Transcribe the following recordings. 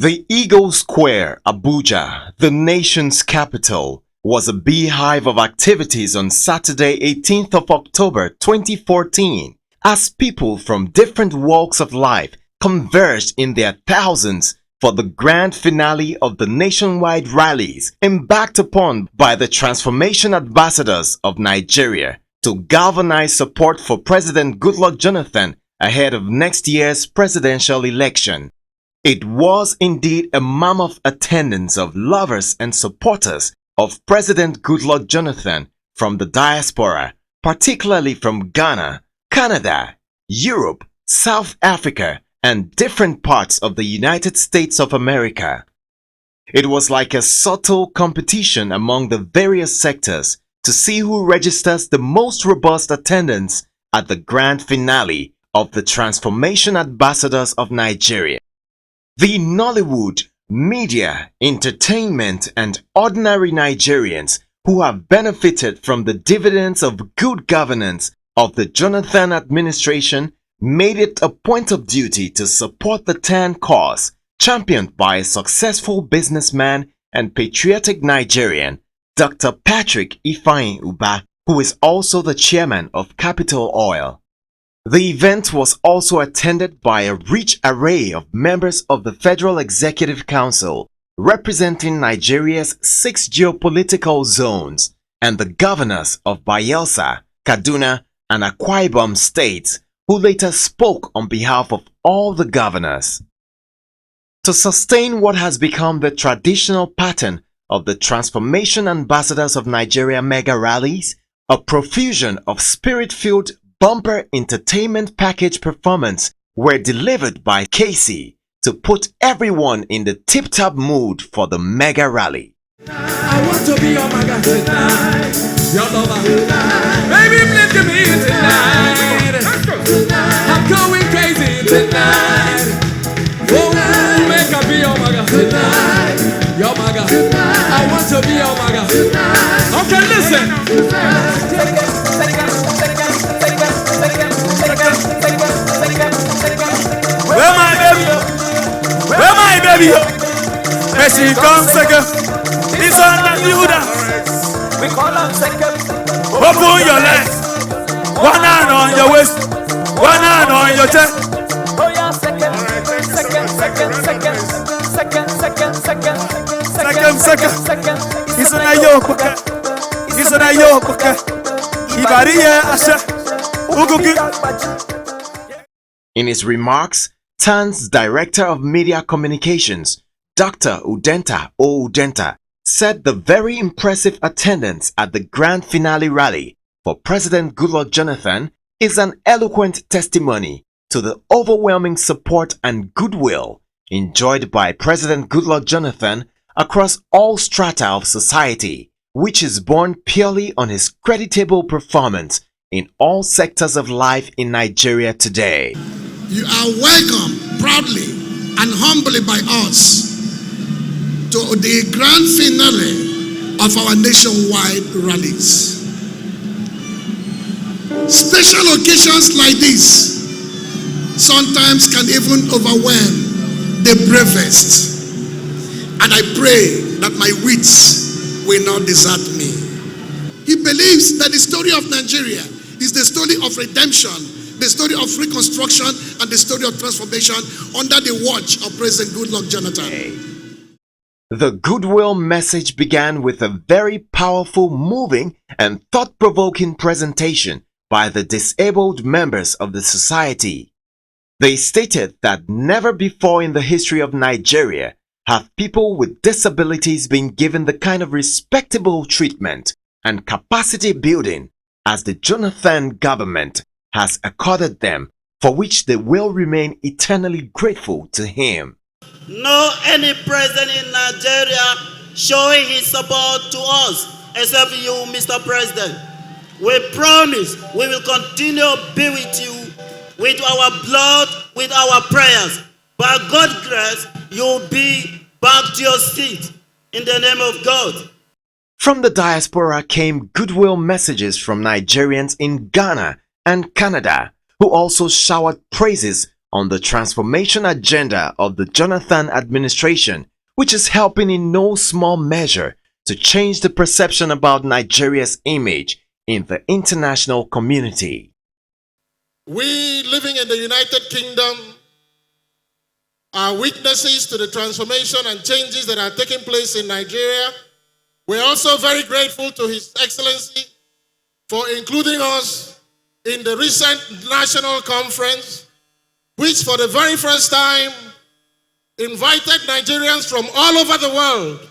The Eagle Square, Abuja, the nation's capital, was a beehive of activities on Saturday 18th of October 2014 as people from different walks of life converged in their thousands for the grand finale of the nationwide rallies embarked upon by the Transformation Ambassadors of Nigeria to galvanize support for President Goodluck Jonathan ahead of next year's presidential election. It was indeed a mammoth attendance of lovers and supporters of President Goodluck Jonathan from the diaspora, particularly from Ghana, Canada, Europe, South Africa, and different parts of the United States of America. It was like a subtle competition among the various sectors to see who registers the most robust attendance at the grand finale of the Transformation Ambassadors of Nigeria. The Nollywood, media, entertainment, and ordinary Nigerians who have benefited from the dividends of good governance of the Jonathan administration made it a point of duty to support the TAN cause championed by a successful businessman and patriotic Nigerian, Dr. Patrick Ifeanyi Ubah, who is also the chairman of Capital Oil. The event was also attended by a rich array of members of the Federal Executive Council representing Nigeria's 6 geopolitical zones and the governors of Bayelsa, Kaduna, and Akwa Ibom states, who later spoke on behalf of all the governors. To sustain what has become the traditional pattern of the Transformation Ambassadors of Nigeria mega rallies, a profusion of spirit-filled bumper entertainment package performance were delivered by Casey to put everyone in the tip-top mood for the mega rally. I want to be your maga tonight, your lover tonight. Baby, please give me tonight. I'm going crazy tonight. Oh, make I be your maga tonight, your maga. I want to be your maga. Okay, listen. Where my baby? Where my baby? Here she comes again. This one that you dance. We call her second. Open your legs. One hand on your waist. One hand on your chest. Oh yeah, second. It's on a yoke. It's on a yoke. Ibariye Asha. Ugugi. In his remarks, TAN's Director of Media Communications, Dr. Udenta O. Udenta, said the very impressive attendance at the grand finale rally for President Goodluck Jonathan is an eloquent testimony to the overwhelming support and goodwill enjoyed by President Goodluck Jonathan across all strata of society, which is born purely on his creditable performance in all sectors of life in Nigeria today. You are welcome proudly and humbly by us to the grand finale of our nationwide rallies. Special occasions like this sometimes can even overwhelm the bravest, and I pray that my wits will not desert me. He believes that the story of Nigeria is the story of redemption, the story of reconstruction, and the story of transformation under the watch of President Goodluck Jonathan. The goodwill message began with a very powerful, moving, and thought-provoking presentation by the disabled members of the society. They stated that never before in the history of Nigeria have people with disabilities been given the kind of respectable treatment and capacity building as the Jonathan government has accorded them, for which they will remain eternally grateful to him. No any president in Nigeria showing his support to us except you, Mr. President. We promise we will continue to be with you, with our blood, with our prayers. By God's grace, you'll be back to your seat in the name of God. From the diaspora came goodwill messages from Nigerians in Ghana and Canada, who also showered praises on the transformation agenda of the Jonathan administration, which is helping in no small measure to change the perception about Nigeria's image in the international community. We living in the United Kingdom are witnesses to the transformation and changes that are taking place in Nigeria. We're also very grateful to His Excellency for including us in the recent national conference, which for the very first time invited Nigerians from all over the world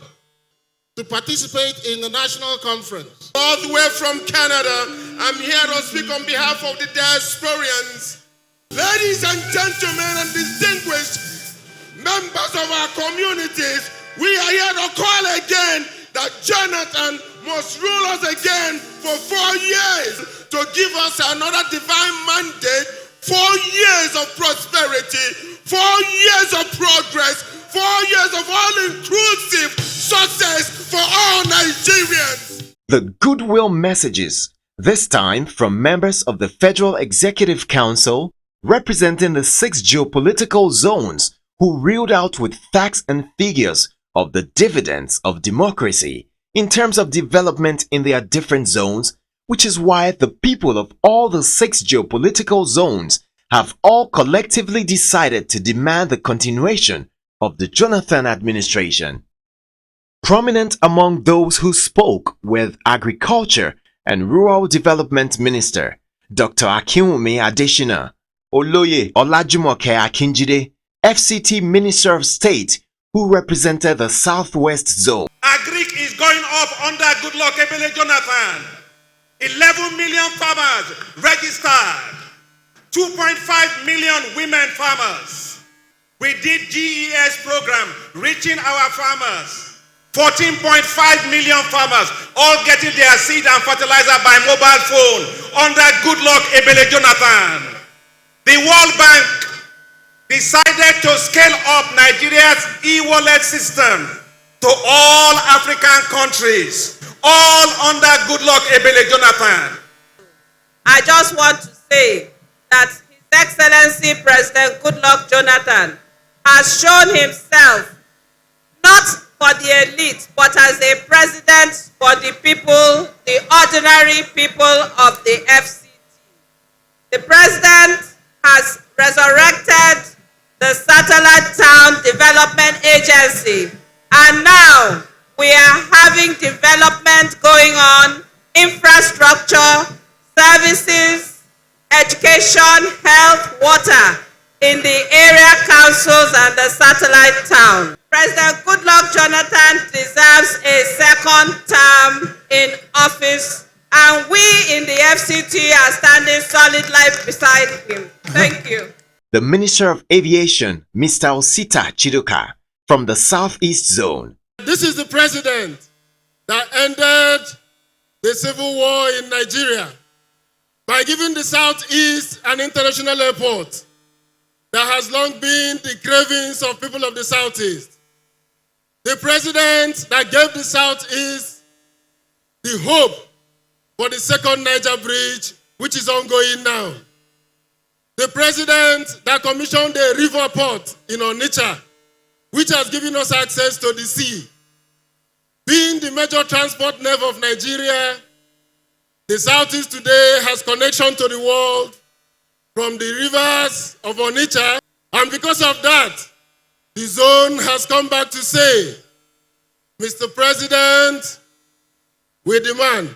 to participate in the national conference. All the way from Canada, I'm here to speak on behalf of the diasporians. Ladies and gentlemen and distinguished members of our communities, we are here to call again that Jonathan must rule us again for 4 years to give us another divine mandate, 4 years of prosperity, 4 years of progress, 4 years of all-inclusive success for all Nigerians. The goodwill messages, this time from members of the Federal Executive Council representing the 6 geopolitical zones, who reeled out with facts and figures of the dividends of democracy in terms of development in their different zones, which is why the people of all the 6 geopolitical zones have all collectively decided to demand the continuation of the Jonathan administration. Prominent among those who spoke were Agriculture and Rural Development Minister Dr. Akinwumi Adesina, Oloye Olajumoke Akinjide, FCT Minister of State, who represented the Southwest Zone. Agric is going up under Goodluck Ebele Jonathan. 11 million farmers registered. 2.5 million women farmers. We did GES program, reaching our farmers. 14.5 million farmers all getting their seed and fertilizer by mobile phone under Goodluck Ebele Jonathan. The World Bank decided to scale up Nigeria's e-wallet system to all African countries, all under Goodluck Ebele Jonathan. I just want to say that His Excellency President Goodluck Jonathan has shown himself not for the elite, but as a president for the people, the ordinary people of the FCT. The president has resurrected the Satellite Town Development Agency, and now we are having development going on, infrastructure, services, education, health, water in the area councils and the satellite town. President Goodluck Jonathan deserves a second term in office, and we in the FCT are standing solid life beside him. Thank you. The Minister of Aviation, Mr. Osita Chidoka, from the Southeast Zone. This is the president that ended the civil war in Nigeria by giving the Southeast an international airport that has long been the cravings of people of the Southeast. The president that gave the Southeast the hope for the second Niger Bridge, which is ongoing now. The president that commissioned the river port in Onitsha, which has given us access to the sea. Being the major transport nerve of Nigeria, the Southeast today has connection to the world from the rivers of Onitsha, and because of that, the zone has come back to say, Mr. President, we demand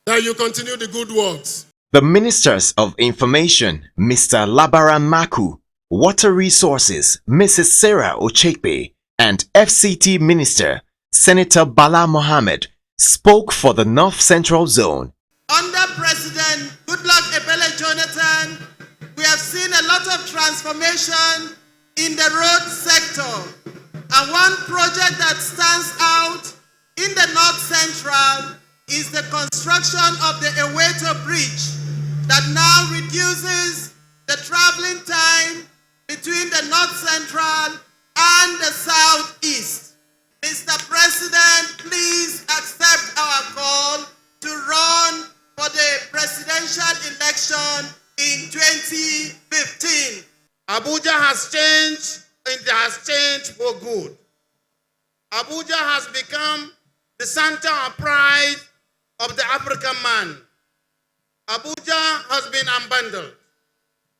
that you continue the good works. The Ministers of Information, Mr. Labaran Maku, Water Resources, Mrs. Sarah Ochekpe, and FCT Minister, Senator Bala Mohammed, spoke for the North Central Zone. Under President Goodluck Ebele Jonathan, we have seen a lot of transformation in the road sector. And one project that stands out in the North Central is the construction of the Eweto Bridge that now reduces the traveling time between the North Central and the Southeast. Mr. President, please accept our call to run for the presidential election in 2015. Abuja has changed, and it has changed for good. Abuja has become the center of pride of the African man. Abuja has been unbundled.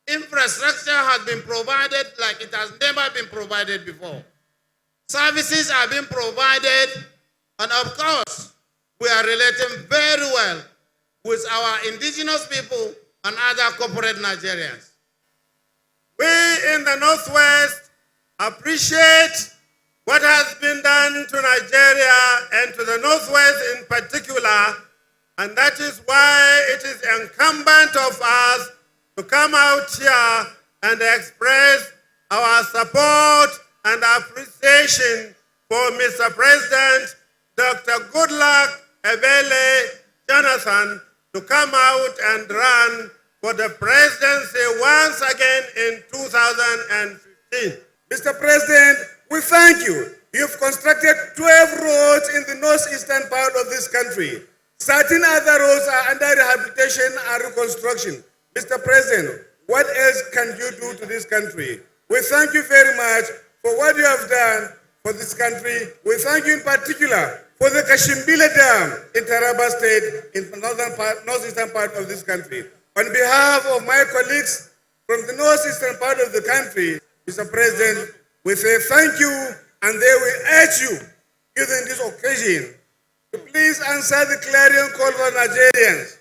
Infrastructure has been provided like it has never been provided before. Services are being provided, and of course, we are relating very well with our indigenous people and other corporate Nigerians. We in the Northwest appreciate what has been done to Nigeria and to the Northwest in particular, and that is why it is incumbent of us to come out here and express our support and appreciation for Mr. President Dr. Goodluck Ebele Jonathan to come out and run for the presidency once again in 2015. Mr. President, we thank you. You've constructed 12 roads in the northeastern part of this country. Certain other roads are under rehabilitation and reconstruction. Mr. President, what else can you do to this country? We thank you very much for what you have done for this country. We thank you in particular for the Kashimbila Dam in Taraba State, in the northeastern part of this country. On behalf of my colleagues from the northeastern part of the country, Mr. President, we say thank you, and they will urge you, given this occasion, to please answer the clarion call for Nigerians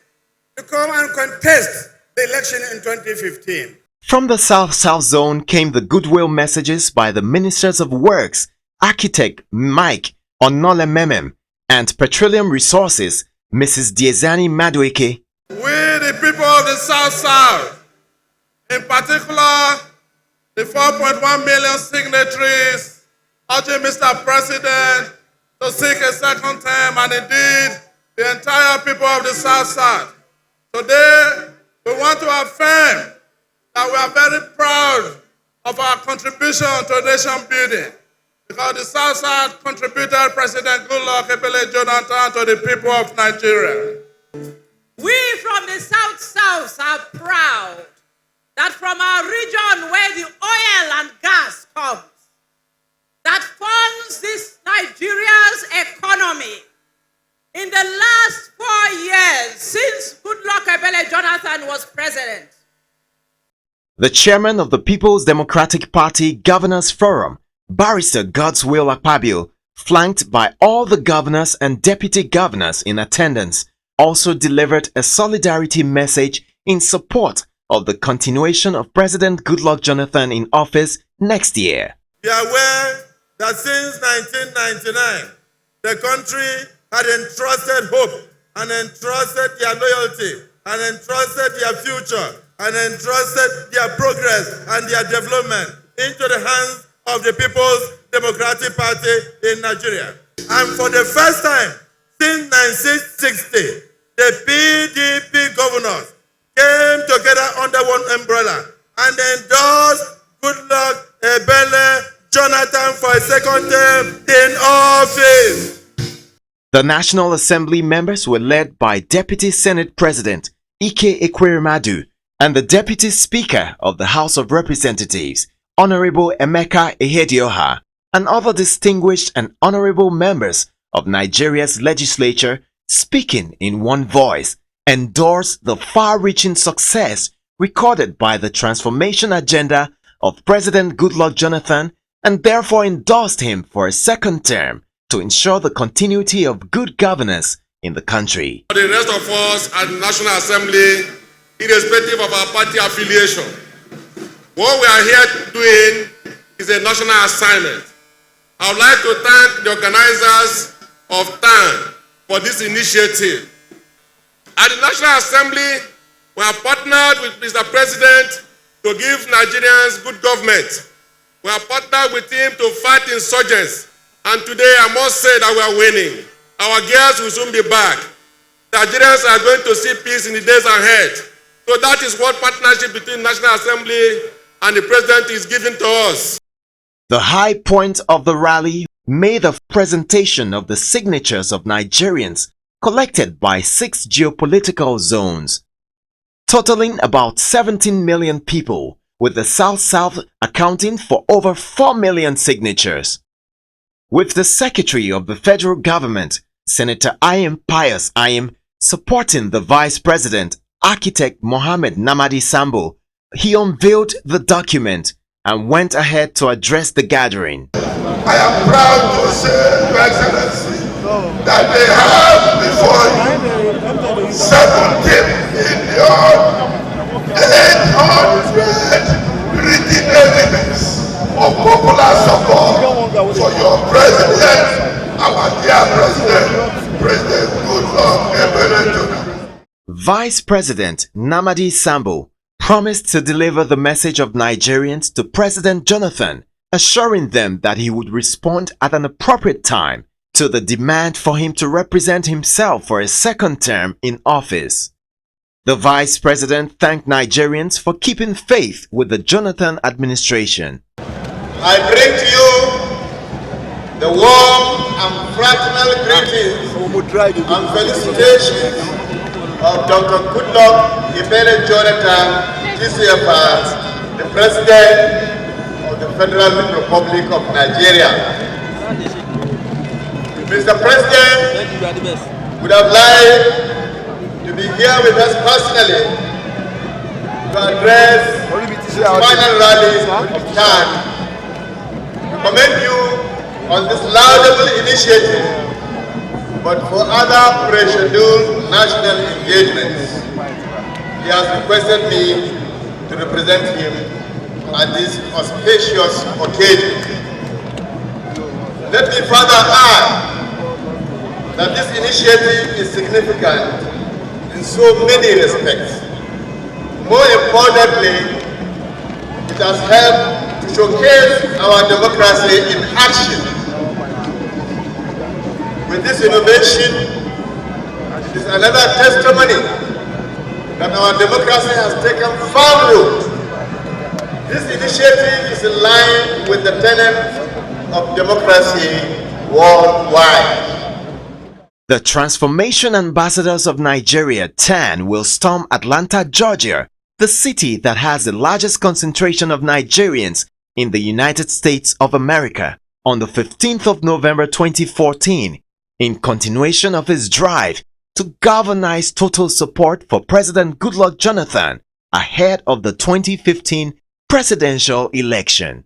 to come and contest the election in 2015. From the South-South zone came the goodwill messages by the Ministers of Works, Architect Mike Onolememem, and Petroleum Resources, Mrs. Diezani Madueke. We, the people of the South-South, in particular, the 4.1 million signatories, urging Mr. President to seek a second term, and indeed, the entire people of the South-South. Today, we want to affirm that we are very proud of our contribution to nation building, because the South-South contributed President Goodluck Ebele Jonathan to the people of Nigeria. We from the South-South are proud that from our region where the oil and gas comes, that funds this Nigeria's economy, in the last 4 years since Goodluck Ebele Jonathan was president. The chairman of the People's Democratic Party Governors Forum, Barrister Godswill Akpabio, flanked by all the governors and deputy governors in attendance, also delivered a solidarity message in support of the continuation of President Goodluck Jonathan in office next year. Be aware that since 1999, the country had entrusted hope and entrusted their loyalty and entrusted their future and entrusted their progress and their development into the hands of the People's Democratic Party in Nigeria. And for the first time since 1960, the PDP governors came together under one umbrella and endorsed Goodluck Ebele Jonathan for a second term in office. The National Assembly members were led by Deputy Senate President Ike Ekweremadu and the Deputy Speaker of the House of Representatives, Honorable Emeka Ehedioha, and other distinguished and honorable members of Nigeria's legislature, speaking in one voice, endorsed the far-reaching success recorded by the transformation agenda of President Goodluck Jonathan, and therefore endorsed him for a second term to ensure the continuity of good governance in the country. For the rest of us at the National Assembly, irrespective of our party affiliation, what we are here doing is a national assignment. I would like to thank the organizers of TAN for this initiative. At the National Assembly, we are partnered with Mr. President to give Nigerians good government. We are partnered with him to fight insurgents. And today I must say that we are winning. Our girls will soon be back. Nigerians are going to see peace in the days ahead. So that is what partnership between National Assembly and the President is giving to us. The high point of the rally made the presentation of the signatures of Nigerians collected by 6 geopolitical zones, totaling about 17 million people, with the South-South accounting for over 4 million signatures. With the Secretary of the Federal Government, Senator Ayim Pius Ayim, supporting the Vice President, Architect Mohammed Namadi Sambo, he unveiled the document and went ahead to address the gathering. I am proud to say, Your Excellency, that they have before you 17 million 800 written evidence of popular support for your president, our dear president, President Goodluck Ebele Jonathan. Vice President Namadi Sambo promised to deliver the message of Nigerians to President Jonathan, assuring them that he would respond at an appropriate time to the demand for him to represent himself for a second term in office. The Vice President thanked Nigerians for keeping faith with the Jonathan administration. I bring to you the warm and fraternal greetings and felicitations of Dr. Goodluck Ebele Jonathan, TCFR, the President of the Federal Republic of Nigeria. Mr. President, would have liked to be here with us personally to address the final rally of Chan. We commend you on this laudable initiative, but for other pre-scheduled national engagements, he has requested me to represent him at this auspicious occasion. Let me further add that this initiative is significant in so many respects. More importantly, it has helped to showcase our democracy in action. With this innovation, it is another testimony that our democracy has taken firm root. This initiative is in line with the tenets of democracy worldwide. The Transformation Ambassadors of Nigeria, TAN, will storm Atlanta, Georgia, the city that has the largest concentration of Nigerians in the United States of America, on the 15th of November 2014, in continuation of his drive to galvanize total support for President Goodluck Jonathan ahead of the 2015 presidential election.